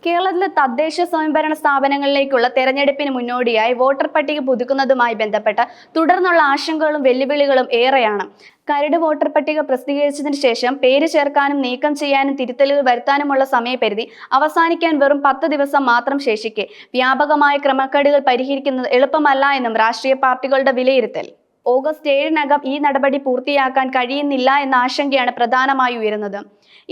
കേരളത്തിലെ തദ്ദേശ സ്വയംഭരണ സ്ഥാപനങ്ങളിലേക്കുള്ള തെരഞ്ഞെടുപ്പിന് മുന്നോടിയായി വോട്ടർ പട്ടിക പുതുക്കുന്നതുമായി ബന്ധപ്പെട്ട് തുടർന്നുള്ള ആശങ്കകളും വെല്ലുവിളികളും ഏറെയാണ്. കരട് വോട്ടർ പട്ടിക പ്രസിദ്ധീകരിച്ചതിന് ശേഷം പേര് ചേർക്കാനും നീക്കം ചെയ്യാനും തിരുത്തലുകൾ വരുത്താനുമുള്ള സമയപരിധി അവസാനിക്കാൻ വെറും 10 ദിവസം മാത്രം ശേഷിക്കെ വ്യാപകമായ ക്രമക്കേടുകൾ പരിഹരിക്കുന്നത് എളുപ്പമല്ല എന്നും രാഷ്ട്രീയ പാർട്ടികളുടെ വിലയിരുത്തൽ. ഓഗസ്റ്റ് 7-നകം ഈ നടപടി പൂർത്തിയാക്കാൻ കഴിയുന്നില്ല എന്ന ആശങ്കയാണ് പ്രധാനമായി ഉയരുന്നത്.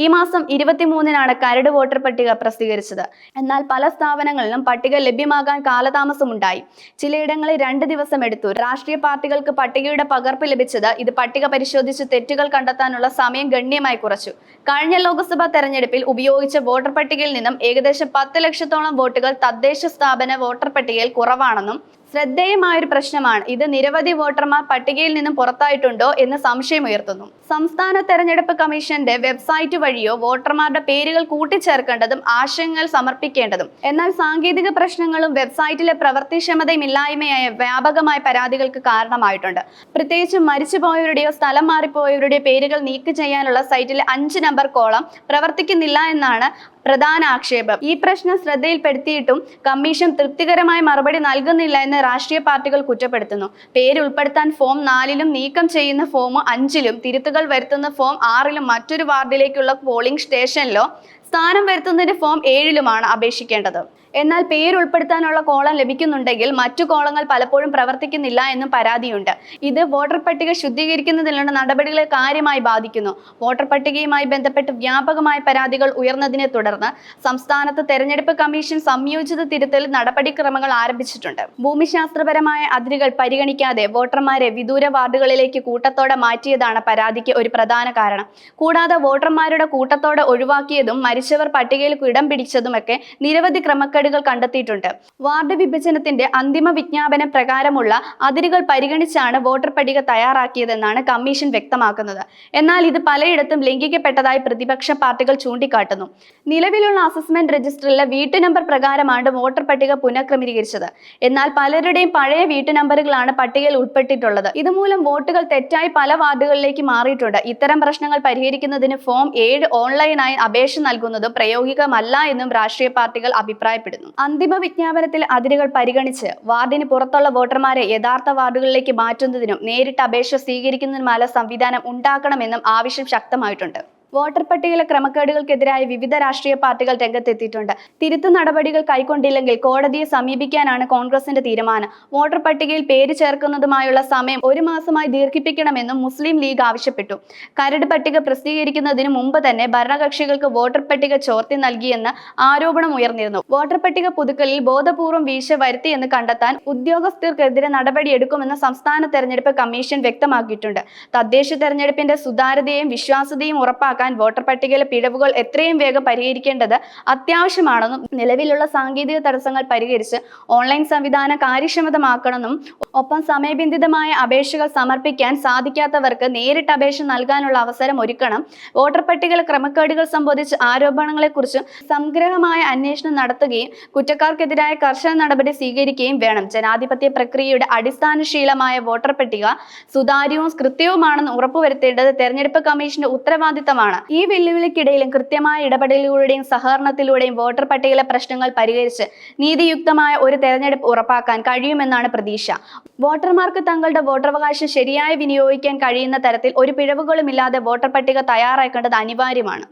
ഈ മാസം 23-നാണ് കരട് വോട്ടർ പട്ടിക പ്രസിദ്ധീകരിച്ചത്. എന്നാൽ പല സ്ഥാപനങ്ങളിലും പട്ടിക ലഭ്യമാകാൻ കാലതാമസമുണ്ടായി. ചിലയിടങ്ങളിൽ 2 ദിവസം എടുത്തു. രാഷ്ട്രീയ പാർട്ടികൾക്ക് പട്ടികയുടെ പകർപ്പ് ലഭിച്ചത് ഇത് പട്ടിക പരിശോധിച്ച് തെറ്റുകൾ കണ്ടെത്താനുള്ള സമയം ഗണ്യമായി കുറച്ചു. കഴിഞ്ഞ ലോക്സഭാ തെരഞ്ഞെടുപ്പിൽ ഉപയോഗിച്ച വോട്ടർ പട്ടികയിൽ നിന്നും ഏകദേശം 10 ലക്ഷത്തോളം വോട്ടുകൾ തദ്ദേശ സ്ഥാപന വോട്ടർ പട്ടികയിൽ കുറവാണെന്നും ശ്രദ്ധേയമായൊരു പ്രശ്നമാണ് ഇത്. നിരവധി വോട്ടർമാർ പട്ടികയിൽ നിന്നും പുറത്തായിട്ടുണ്ടോ എന്ന് സംശയമുയർത്തുന്നു. സംസ്ഥാന തെരഞ്ഞെടുപ്പ് കമ്മീഷന്റെ വെബ്സൈറ്റ് വഴിയോ വോട്ടർമാരുടെ പേരുകൾ കൂട്ടിച്ചേർക്കേണ്ടതും ആശയങ്ങൾ സമർപ്പിക്കേണ്ടതും. എന്നാൽ സാങ്കേതിക പ്രശ്നങ്ങളും വെബ്സൈറ്റിലെ പ്രവൃത്തിക്ഷമതയുമില്ലായ്മയായ വ്യാപകമായ പരാതികൾക്ക് കാരണമായിട്ടുണ്ട്. പ്രത്യേകിച്ച് മരിച്ചുപോയവരുടെയോ സ്ഥലം മാറിപ്പോയവരുടെയോ പേരുകൾ നീക്കം ചെയ്യാനുള്ള സൈറ്റിലെ 5 നമ്പർ കോളം പ്രവർത്തിക്കുന്നില്ല എന്നാണ് പ്രധാന ആക്ഷേപം. ഈ പ്രശ്നം ശ്രദ്ധയിൽപ്പെടുത്തിയിട്ടും കമ്മീഷൻ തൃപ്തികരമായ മറുപടി നൽകുന്നില്ല എന്ന് രാഷ്ട്രീയ പാർട്ടികൾ കുറ്റപ്പെടുത്തുന്നു. പേര് ഉൾപ്പെടുത്താൻ ഫോം 4-ലും നീക്കം ചെയ്യുന്ന ഫോം 5-ലും തിരുത്തുകൾ വരുത്തുന്ന ഫോം 6-ലും മറ്റൊരു വാർഡിലേക്കുള്ള പോളിംഗ് സ്റ്റേഷനിലോ സ്ഥാനം വരുത്തുന്നതിന് ഫോം 7-ലുമാണ് അപേക്ഷിക്കേണ്ടത്. എന്നാൽ പേര് ഉൾപ്പെടുത്താനുള്ള കോളം ലഭിക്കുന്നുണ്ടെങ്കിൽ മറ്റു കോളങ്ങൾ പലപ്പോഴും പ്രവർത്തിക്കുന്നില്ല എന്നും പരാതിയുണ്ട്. ഇത് വോട്ടർ പട്ടിക ശുദ്ധീകരിക്കുന്നതിനുള്ള നടപടികളെ കാര്യമായി ബാധിക്കുന്നു. വോട്ടർ പട്ടികയുമായി ബന്ധപ്പെട്ട് വ്യാപകമായ പരാതികൾ ഉയർന്നതിനെ തുടർന്ന് സംസ്ഥാനത്ത് തെരഞ്ഞെടുപ്പ് കമ്മീഷൻ സംയോജിത തിരുത്തൽ നടപടിക്രമങ്ങൾ ആരംഭിച്ചിട്ടുണ്ട്. ഭൂമിശാസ്ത്രപരമായ അതിരുകൾ പരിഗണിക്കാതെ വോട്ടർമാരെ വിദൂര വാർഡുകളിലേക്ക് കൂട്ടത്തോടെ മാറ്റിയതാണ് പരാതിക്ക് ഒരു പ്രധാന കാരണം. കൂടാതെ വോട്ടർമാരുടെ കൂട്ടത്തോടെ ഒഴിവാക്കിയതും മരിച്ചവർ പട്ടികയിൽ ഇടം പിടിച്ചതുമൊക്കെ നിരവധി ക്രമക്കേടുകൾ കണ്ടെത്തിയിട്ടുണ്ട്. വാർഡ് വിഭജനത്തിന്റെ അന്തിമ വിജ്ഞാപന പ്രകാരമുള്ള അതിരുകൾ പരിഗണിച്ചാണ് വോട്ടർ പട്ടിക തയ്യാറാക്കിയതെന്നാണ് കമ്മീഷൻ വ്യക്തമാക്കുന്നത്. എന്നാൽ ഇത് പലയിടത്തും ലംഘിക്കപ്പെട്ടതായി പ്രതിപക്ഷ പാർട്ടികൾ ചൂണ്ടിക്കാട്ടുന്നു. നിലവിലുള്ള അസസ്മെന്റ് രജിസ്റ്ററിലെ വീട്ടു നമ്പർ പ്രകാരമാണ് വോട്ടർ പട്ടിക പുനഃക്രമീകരിച്ചത്. എന്നാൽ പലരുടെയും പഴയ വീട്ടു നമ്പറുകളാണ് പട്ടികയിൽ ഉൾപ്പെട്ടിട്ടുള്ളത്. ഇതുമൂലം വോട്ടുകൾ തെറ്റായി പല വാർഡുകളിലേക്ക് മാറിയിട്ടുണ്ട്. ഇത്തരം പ്രശ്നങ്ങൾ പരിഹരിക്കുന്നതിന് ഫോം 7 ഓൺലൈനായി അപേക്ഷ നൽകുന്നതും പ്രായോഗികമല്ല എന്നും രാഷ്ട്രീയ പാർട്ടികൾ അഭിപ്രായപ്പെടുന്നു. അന്തിമ വിജ്ഞാപനത്തിൽ അതിരുകൾ പരിഗണിച്ച് വാർഡിന് പുറത്തുള്ള വോട്ടർമാരെ യഥാർത്ഥ വാർഡുകളിലേക്ക് മാറ്റുന്നതിനും നേരിട്ട് അപേക്ഷ സ്വീകരിക്കുന്നതിനുമായ സംവിധാനം ഉണ്ടാക്കണമെന്നും ആവശ്യം ശക്തമായിട്ടുണ്ട്. വോട്ടർ പട്ടികയിലെ ക്രമക്കേടുകൾക്കെതിരായ വിവിധ രാഷ്ട്രീയ പാർട്ടികൾ രംഗത്തെത്തിയിട്ടുണ്ട്. തിരുത്തു നടപടികൾ കൈക്കൊണ്ടില്ലെങ്കിൽ കോടതിയെ സമീപിക്കാനാണ് കോൺഗ്രസിന്റെ തീരുമാനം. വോട്ടർ പട്ടികയിൽ പേര് ചേർക്കുന്നതുമായുള്ള സമയം 1 മാസമായി ദീർഘിപ്പിക്കണമെന്നും മുസ്ലിം ലീഗ് ആവശ്യപ്പെട്ടു. കരട് പട്ടിക പ്രസിദ്ധീകരിക്കുന്നതിന് മുമ്പ് തന്നെ ഭരണകക്ഷികൾക്ക് വോട്ടർ പട്ടിക ചോർത്തി നൽകിയെന്ന് ആരോപണം ഉയർന്നിരുന്നു. വോട്ടർ പട്ടിക പുതുക്കലിൽ ബോധപൂർവം വീഴ്ച വരുത്തിയെന്ന് കണ്ടെത്താൻ ഉദ്യോഗസ്ഥർക്കെതിരെ നടപടിയെടുക്കുമെന്ന് സംസ്ഥാന തെരഞ്ഞെടുപ്പ് കമ്മീഷൻ വ്യക്തമാക്കിയിട്ടുണ്ട്. തദ്ദേശ തെരഞ്ഞെടുപ്പിന്റെ സുതാര്യതയും വിശ്വാസ്യതയും ഉറപ്പാക്കാൻ വോട്ടർ പട്ടികയിലെ പിഴവുകൾ എത്രയും വേഗം പരിഹരിക്കേണ്ടത് അത്യാവശ്യമാണെന്നും നിലവിലുള്ള സാങ്കേതിക തടസ്സങ്ങൾ പരിഹരിച്ച് ഓൺലൈൻ സംവിധാനം കാര്യക്ഷമമാക്കണമെന്നും ഒപ്പം സമയബന്ധിതമായ അപേക്ഷകൾ സമർപ്പിക്കാൻ സാധിക്കാത്തവർക്ക് നേരിട്ട് അപേക്ഷ നൽകാനുള്ള അവസരം ഒരുക്കണം. വോട്ടർ പട്ടികയിലെ ക്രമക്കേടുകൾ സംബന്ധിച്ച് ആരോപണങ്ങളെക്കുറിച്ച് സംഗ്രഹമായ അന്വേഷണം നടത്തുകയും കുറ്റക്കാർക്കെതിരായ കർശന നടപടി സ്വീകരിക്കുകയും വേണം. ജനാധിപത്യ പ്രക്രിയയുടെ അടിസ്ഥാനശീലമായ വോട്ടർ പട്ടിക സുതാര്യവും കൃത്യവുമാണെന്ന് ഉറപ്പുവരുത്തേണ്ടത് തെരഞ്ഞെടുപ്പ് കമ്മീഷന്റെ ഉത്തരവാദിത്തമാണ്. ഈ വെല്ലുവിളിക്കിടയിലും കൃത്യമായ ഇടപെടലുകളുടെയും സഹകരണത്തിലൂടെയും വോട്ടർ പട്ടികയിലെ പ്രശ്നങ്ങൾ പരിഹരിച്ച് നീതിയുക്തമായ ഒരു തെരഞ്ഞെടുപ്പ് ഉറപ്പാക്കാൻ കഴിയുമെന്നാണ് പ്രതീക്ഷ. വോട്ടർമാർക്ക് തങ്ങളുടെ വോട്ടവകാശം ശരിയായി വിനിയോഗിക്കാൻ കഴിയുന്ന തരത്തിൽ ഒരു പിഴവുകളുമില്ലാതെ വോട്ടർ പട്ടിക തയ്യാറാക്കേണ്ടത് അനിവാര്യമാണ്.